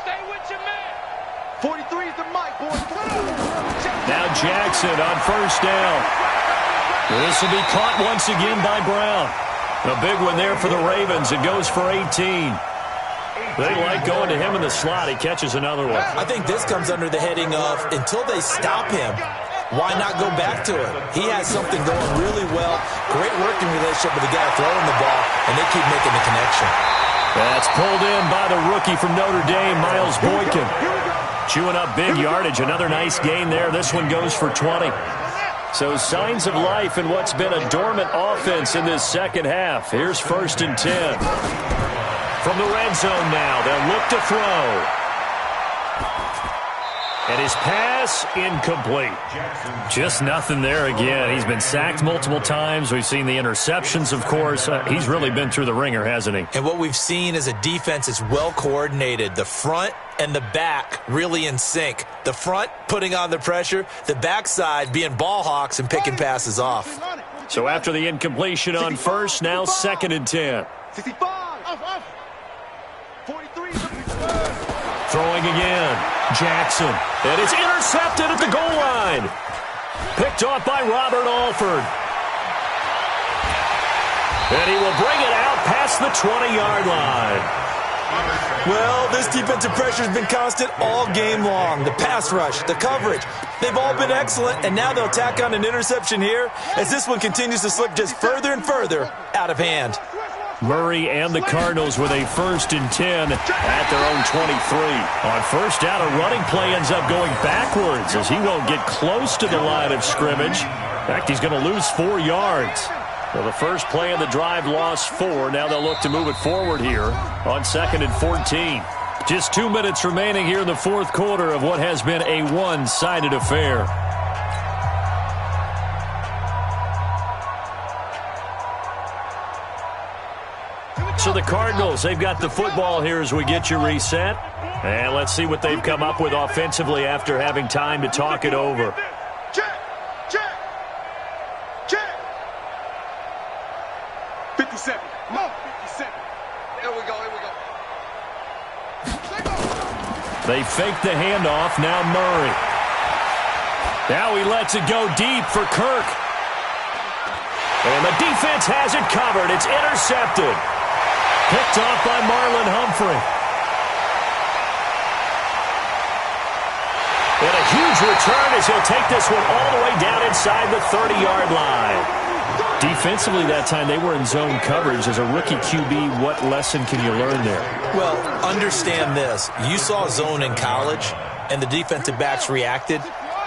Stay with your man. 43 is the mic, boys. Now Jackson on first down. This will be caught once again by Brown. A big one there for the Ravens. It goes for 18. They like going to him in the slot. He catches another one. I think this comes under the heading of, until they stop him, why not go back to it? He has something going really well. Great working relationship with the guy throwing the ball, and they keep making the connection. That's pulled in by the rookie from Notre Dame, Miles Boykin. Chewing up big yardage. Another nice gain there. This one goes for 20. So signs of life in what's been a dormant offense in this second half. Here's 1st and 10. From the red zone now, they'll look to throw. And his pass incomplete. Just nothing there again. He's been sacked multiple times. We've seen the interceptions, of course. He's really been through the ringer, hasn't he? And what we've seen is a defense that's well coordinated. The front and the back really in sync. The front putting on the pressure, the backside being ball hawks and picking passes off. So after the incompletion on first, now 2nd and 10. 65. 43. Throwing again. Jackson. And it's intercepted at the goal line. Picked off by Robert Alford. And he will bring it out past the 20-yard line. Well, this defensive pressure has been constant all game long. The pass rush, the coverage, they've all been excellent, and now they'll tack on an interception here as this one continues to slip just further and further out of hand. Murray and the Cardinals with a 1st and 10 at their own 23. On first down, a running play ends up going backwards as he won't get close to the line of scrimmage. In fact, he's going to lose 4 yards. Well, the first play of the drive lost 4. Now they'll look to move it forward here on 2nd and 14. Just 2 minutes remaining here in the 4th quarter of what has been a one-sided affair. So the Cardinals, they've got the football here as we get you reset. And let's see what they've come up with offensively after having time to talk it over. Check. 57. No, 57. Here we go. They fake the handoff. Now Murray. Now he lets it go deep for Kirk. And the defense has it covered. It's intercepted. Picked off by Marlon Humphrey. And a huge return as he'll take this one all the way down inside the 30-yard line. Defensively that time, they were in zone coverage. As a rookie QB, what lesson can you learn there? Well, understand this. You saw zone in college, and the defensive backs reacted,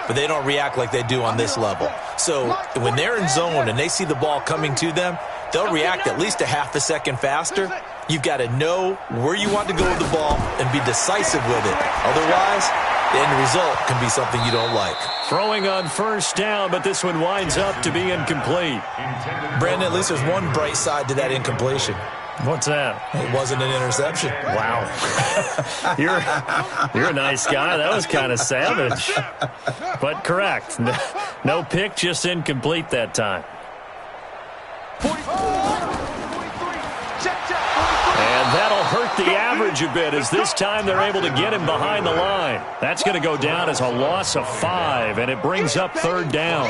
but they don't react like they do on this level. So when they're in zone and they see the ball coming to them, they'll react at least a half a second faster. You've got to know where you want to go with the ball and be decisive with it. Otherwise, the end result can be something you don't like. Throwing on first down, but this one winds up to be incomplete. Brandon, at least there's one bright side to that incompletion. What's that? It wasn't an interception. Wow. You're a nice guy. That was kind of savage. But correct. No pick, just incomplete that time. 44. And that'll hurt the average a bit as this time they're able to get him behind the line. That's going to go down as a loss of 5, and it brings up 3rd down.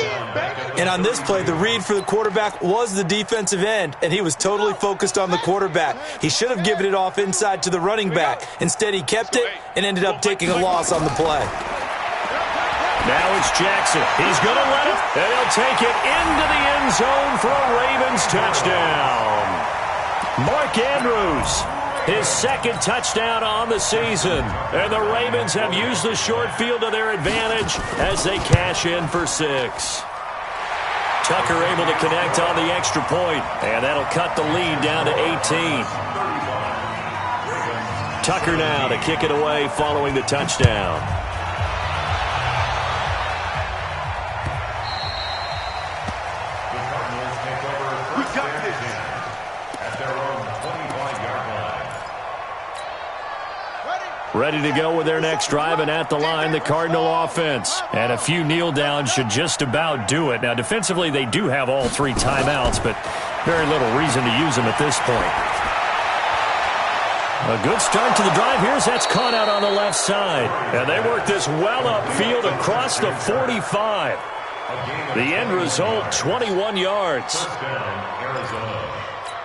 And on this play, the read for the quarterback was the defensive end, and he was totally focused on the quarterback. He should have given it off inside to the running back. Instead, he kept it and ended up taking a loss on the play. Now it's Jackson. He's going to let it, and he'll take it into the end zone for a Ravens touchdown. Mark Andrews, his 2nd touchdown on the season. And the Ravens have used the short field to their advantage as they cash in for 6. Tucker able to connect on the extra point, and that'll cut the lead down to 18. Tucker now to kick it away following the touchdown. We got this. At their own 25-yard line. Ready to go with their next drive, and at the line, the Cardinal offense. And a few kneel downs should just about do it. Now, defensively, they do have all 3 timeouts, but very little reason to use them at this point. A good start to the drive. Here's that's caught out on the left side. And they work this well upfield across the 45. The end result, 21 yards.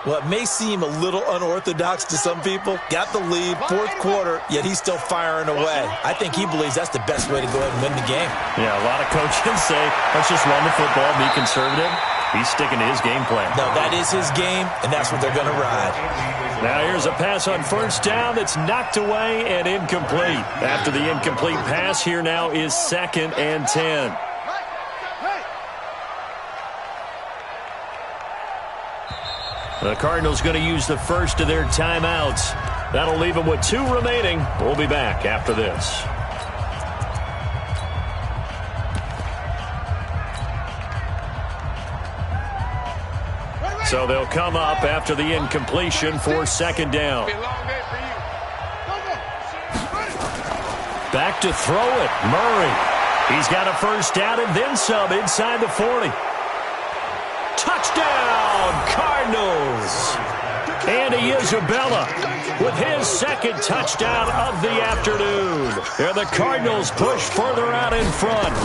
Well, it may seem a little unorthodox to some people. Got the lead, 4th quarter, yet he's still firing away. I think he believes that's the best way to go ahead and win the game. Yeah, a lot of coaches say, let's just run the football, be conservative. He's sticking to his game plan. No, that is his game, and that's what they're going to ride. Now here's a pass on first down that's knocked away and incomplete. After the incomplete pass, here now is 2nd and 10. The Cardinals going to use the first of their timeouts. That'll leave them with 2 remaining. We'll be back after this. So they'll come up after the incompletion for 2nd down. Back to throw it. Murray. He's got a first down and then some inside the 40. Tucker Touchdown, Cardinals. Andy Isabella with his second touchdown of the afternoon. And the Cardinals push further out in front.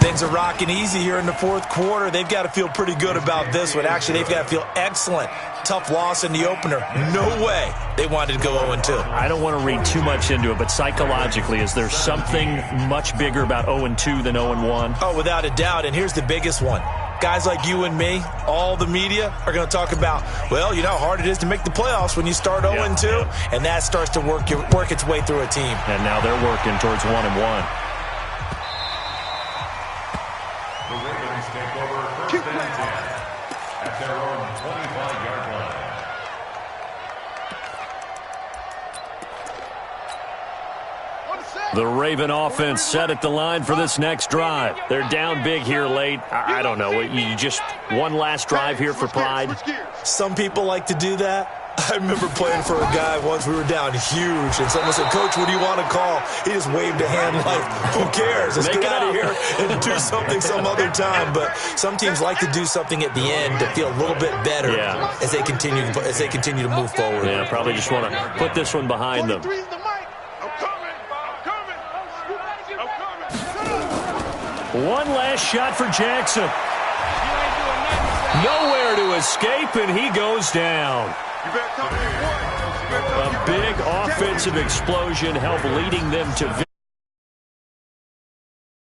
Things are rocking easy here in the fourth quarter. They've got to feel pretty good about this one. Actually, they've got to feel excellent. Tough loss in the opener. No way they wanted to go 0-2. I don't want to read too much into it, but psychologically, is there something much bigger about 0-2 than 0-1? Oh, without a doubt. And here's the biggest one. Guys like you and me, all the media, are going to talk about, well, you know how hard it is to make the playoffs when you start 0-2, and that starts to work its way through a team. And now they're working towards 1-1. The Ravens take over first and 10 at their own 25-yard line. The Raven offense set at the line for this next drive. They're down big here late. I don't know. You just one last drive here for pride? Some people like to do that. I remember playing for a guy once. We were down huge, and someone said, "Coach, what do you want to call?" He just waved a hand like, "Who cares? Let's get out of here and do something some other time." But some teams like to do something at the end to feel a little bit better as they continue to move forward. Yeah, probably just want to put this one behind them. One last shot for Jackson. Nowhere to escape, and he goes down. A big offensive explosion helped leading them to victory.